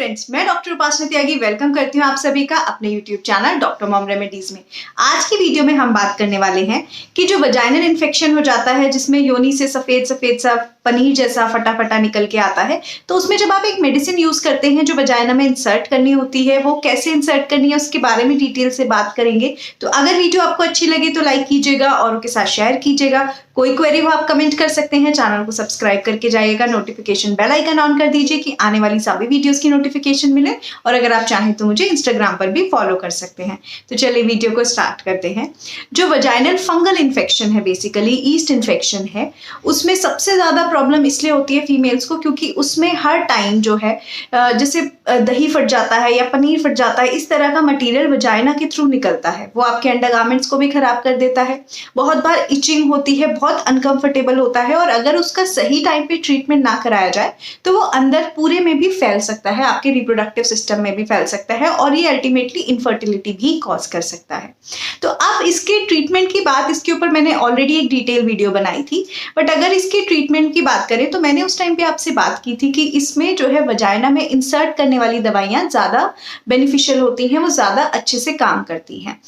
Friends, मैं doctor उपासना त्यागी welcome करती हूँ आप सभी का अपने YouTube channel doctor mom remedies में। आज की वीडियो में हम बात करने वाले हैं कि जो वजाइनल इन्फेक्शन हो जाता है जिसमें योनि से सफेद सफेद सा पनीर जैसा फटाफटा निकल के आता है, तो उसमें जब आप एक मेडिसिन यूज करते हैं जो वजाइना में इंसर्ट करनी होती है, वो कैसे इंसर्ट करनी है उसके बारे में डिटेल से बात करेंगे। तो अगर वीडियो आपको अच्छी लगे तो लाइक कीजिएगा और उनके साथ शेयर कीजिएगा। कोई क्वेरी हो आप कमेंट कर सकते हैं। चैनल को सब्सक्राइब करके जाइएगा, नोटिफिकेशन बेल आइकन ऑन कर दीजिए कि आने वाली सभी वीडियोस की नोटिफिकेशन मिले। और अगर आप चाहें तो मुझे इंस्टाग्राम पर भी फॉलो कर सकते हैं। तो चलिए वीडियो को स्टार्ट करते हैं। जो वजाइनल फंगल इन्फेक्शन है, बेसिकली ईस्ट इन्फेक्शन है, उसमें सबसे ज्यादा प्रॉब्लम इसलिए होती है फीमेल्स को क्योंकि उसमें हर टाइम जो है जैसे दही फट जाता है या पनीर फट जाता है, इस तरह का मटेरियल वजाइना के थ्रू निकलता है। वो आपके अंडरगारमेंट्स को भी खराब कर देता है। बहुत बार इचिंग होती है, बहुत अनकंफर्टेबल होता है, और अगर उसका सही टाइम पे ट्रीटमेंट ना कराया जाए तो वो अंदर पूरे में भी फैल सकता है, आपके रिप्रोडक्टिव सिस्टम में भी फैल सकता है और ये अल्टीमेटली इनफर्टिलिटी भी कॉज कर सकता है। तो अब इसके ट्रीटमेंट की बात, इसके ऊपर मैंने ऑलरेडी एक डिटेल वीडियो बनाई थी, बट अगर इसके ट्रीटमेंट की बात करें तो मैंने उस टाइम पे आपसे बात की थी कि इसमें जो है वजाइना में इंसर्ट करने वाली दवाइयां ज्यादा बेनिफिशियल होती हैं, वो ज्यादा अच्छे से काम करती हैं।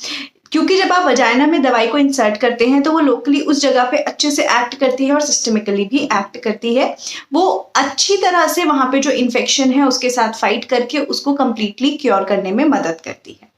क्योंकि जब आप वजाइना में दवाई को इंसर्ट करते हैं तो वो लोकली उस जगह पे अच्छे से एक्ट करती है और सिस्टमिकली भी एक्ट करती है। वो अच्छी तरह से वहां पे जो इन्फेक्शन है उसके साथ फाइट करके उसको कंप्लीटली क्योर करने में मदद करती है।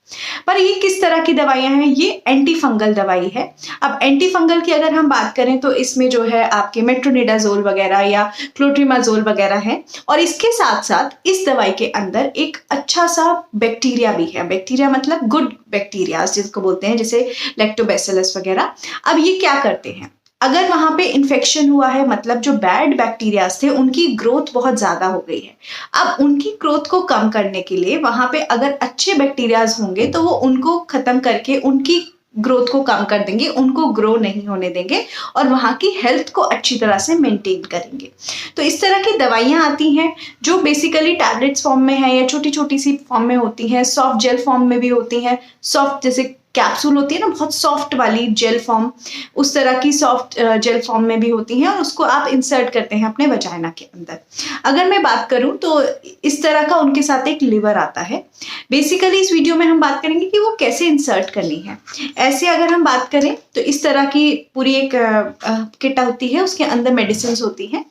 पर ये किस तरह की दवाइयां हैं? ये एंटी फंगल दवाई है। अब एंटी फंगल की अगर हम बात करें तो इसमें जो है आपके मेट्रोनिडाजोल वगैरह या क्लोट्रिमाजोल वगैरह है, और इसके साथ साथ इस दवाई के अंदर एक अच्छा सा बैक्टीरिया भी है। बैक्टीरिया मतलब गुड बैक्टीरिया जिसको बोलते हैं, जैसे लैक्टोबैसिलस वगैरह। अब ये क्या करते हैं? अगर वहां पे इन्फेक्शन हुआ है, मतलब जो बैड बैक्टीरियाज थे उनकी ग्रोथ बहुत ज्यादा हो गई है। अब उनकी ग्रोथ को कम करने के लिए वहां पे अगर अच्छे बैक्टीरियाज होंगे तो वो उनको खत्म करके उनकी ग्रोथ को कम कर देंगे, उनको ग्रो नहीं होने देंगे और वहां की हेल्थ को अच्छी तरह से मेंटेन करेंगे। तो इस तरह की दवाइयां आती हैं जो बेसिकली टैबलेट्स फॉर्म में है या छोटी छोटी सी फॉर्म में होती हैं, सॉफ्ट जेल फॉर्म में भी होती हैं। सॉफ्ट जैसे कैप्सूल होती है ना, बहुत सॉफ्ट वाली जेल फॉर्म, उस तरह की सॉफ्ट जेल फॉर्म में भी होती हैं और उसको आप इंसर्ट करते हैं अपने वजाइना के अंदर। अगर मैं बात करूं तो इस तरह का उनके साथ एक लिवर आता है। बेसिकली इस वीडियो में हम बात करेंगे कि वो कैसे इंसर्ट करनी है। ऐसे अगर हम बात करें तो इस तरह की पूरी एक किट होती है, उसके अंदर मेडिसिन होती हैं।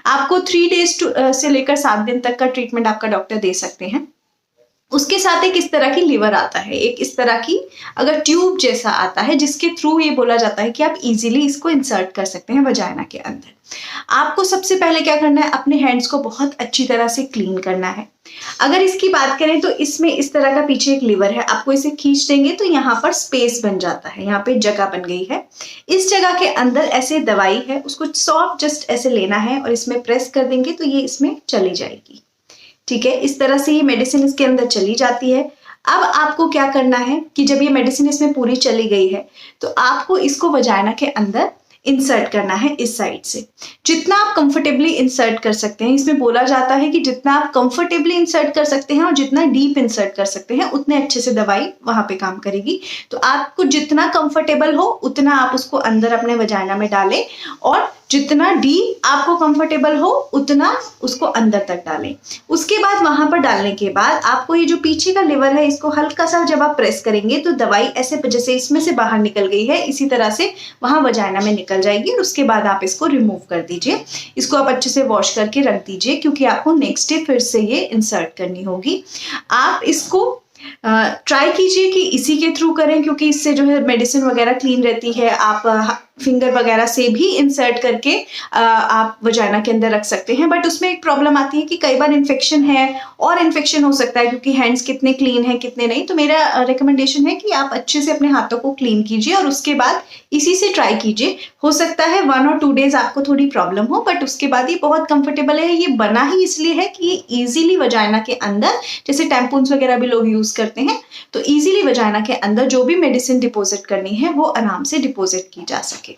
आपको 3 डेज से लेकर 7 दिन तक का ट्रीटमेंट आपका डॉक्टर दे सकते हैं। उसके साथ एक इस तरह की लिवर आता है, एक इस तरह की अगर ट्यूब जैसा आता है जिसके थ्रू ये बोला जाता है कि आप इजीली इसको इंसर्ट कर सकते हैं वजाइना के अंदर। आपको सबसे पहले क्या करना है? अपने हैंड्स को बहुत अच्छी तरह से क्लीन करना है। अगर इसकी बात करें तो इसमें इस तरह का पीछे एक लिवर है, आपको इसे खींच देंगे तो यहाँ पर स्पेस बन जाता है, यहाँ पे जगह बन गई है। इस जगह के अंदर ऐसे दवाई है, उसको सॉफ्ट जस्ट ऐसे लेना है और इसमें प्रेस कर देंगे तो ये इसमें चली जाएगी। ठीक है, इस तरह से ये मेडिसिन इसके अंदर चली जाती है। अब आपको क्या करना है कि जब ये मेडिसिन इसमें पूरी चली गई है तो आपको इसको वजाइना के अंदर इंसर्ट करना है इस साइड से। जितना आप कंफर्टेबली इंसर्ट कर सकते हैं, इसमें बोला जाता है कि जितना आप कंफर्टेबली इंसर्ट कर सकते हैं और जितना डीप इंसर्ट कर सकते हैं उतने अच्छे से दवाई वहां पे काम करेगी। तो आपको जितना कंफर्टेबल हो उतना आप उसको अंदर अपने वजाइना में डालें और जितना डीप आपको कंफर्टेबल हो उतना उसको अंदर तक डालें। उसके बाद वहां पर डालने के बाद आपको ये जो पीछे का लिवर है इसको हल्का सा जब आप प्रेस करेंगे तो दवाई ऐसे जैसे इसमें से बाहर निकल गई है इसी तरह से वहां वजाइना में निकल जाएगी। और उसके बाद आप इसको रिमूव कर दीजिए। इसको आप अच्छे से वॉश करके रख दीजिए क्योंकि आपको नेक्स्ट डे फिर से ये इंसर्ट करनी होगी। आप इसको ट्राई कीजिए कि इसी के थ्रू करें क्योंकि इससे जो है मेडिसिन वगैरह क्लीन रहती है। आप फिंगर वगैरह से भी इंसर्ट करके आप वजाइना के अंदर रख सकते हैं, बट उसमें एक प्रॉब्लम आती है कि कई बार इन्फेक्शन है और इन्फेक्शन हो सकता है क्योंकि हैंड्स कितने क्लीन हैं कितने नहीं। तो मेरा रिकमेंडेशन है कि आप अच्छे से अपने हाथों को क्लीन कीजिए और उसके बाद इसी से ट्राई कीजिए। हो सकता है 1 और 2 डेज आपको थोड़ी प्रॉब्लम हो, बट उसके बाद ये बहुत कंफर्टेबल है। ये बना ही इसलिए है कि ये ईजिली वजाइना के अंदर, जैसे टैम्पून्स वगैरह भी लोग यूज करते हैं, तो ईजिली वजाइना के अंदर जो भी मेडिसिन डिपॉजिट करनी है वो आराम से डिपॉजिट की जा सके। के।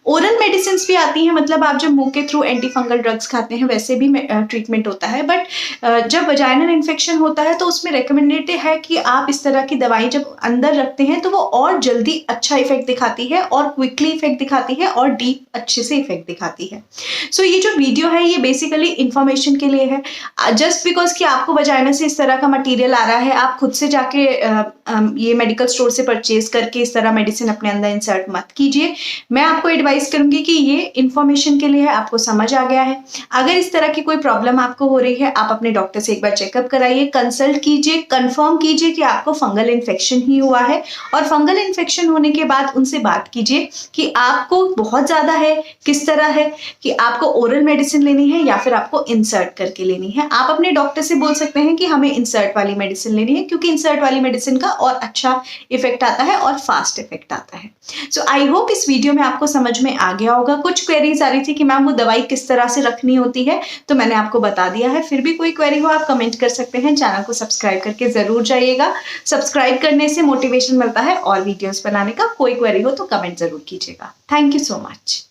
ओरल मेडिसिन भी आती हैं, मतलब आप जब मुंह के थ्रू एंटी फंगल ड्रग्स खाते हैं वैसे भी ट्रीटमेंट होता है। बट जब वजाइनल इन्फेक्शन होता है तो उसमें रिकमेंडेड है कि आप इस तरह की दवाई जब अंदर रखते हैं तो वो और जल्दी अच्छा इफेक्ट दिखाती है और क्विकली इफेक्ट दिखाती है और डीप अच्छे से इफेक्ट दिखाती है। सो ये जो वीडियो है ये बेसिकली इंफॉर्मेशन के लिए है। जस्ट बिकॉज कि आपको वजाइना से इस तरह का मटेरियल आ रहा है, आप खुद से जाके ये मेडिकल स्टोर से परचेज करके इस तरह मेडिसिन अपने अंदर इंसर्ट मत कीजिए। मैं आपको एडवाइस करूंगी कि ये इंफॉर्मेशन के लिए है, आपको समझ आ गया है। अगर इस तरह की कोई प्रॉब्लम आपको हो रही है, आप अपने डॉक्टर से एक बार चेकअप कराइए, कंसल्ट कीजिए, कंफर्म कीजिए कि आपको फंगल इन्फेक्शन ही हुआ है, और फंगल इन्फेक्शन होने के बाद उनसे बात कीजिए कि आपको बहुत ज्यादा है, किस तरह है, कि आपको ओरल मेडिसिन लेनी है या फिर आपको इंसर्ट करके लेनी है। आप अपने डॉक्टर से बोल सकते हैं कि हमें इंसर्ट वाली मेडिसिन लेनी है, क्योंकि इंसर्ट वाली मेडिसिन का और अच्छा इफेक्ट आता है और फास्ट इफेक्ट आता है। सो आई होप इस वीडियो में आपको समझ में आ गया होगा। कुछ क्वेरीज आ रही थी कि मैम वो दवाई किस तरह से रखनी होती है, तो मैंने आपको बता दिया है। फिर भी कोई क्वेरी हो आप कमेंट कर सकते हैं। चैनल को सब्सक्राइब करके जरूर जाइएगा, सब्सक्राइब करने से मोटिवेशन मिलता है और वीडियोस बनाने का। कोई क्वेरी हो तो कमेंट जरूर कीजिएगा। Thank you so much.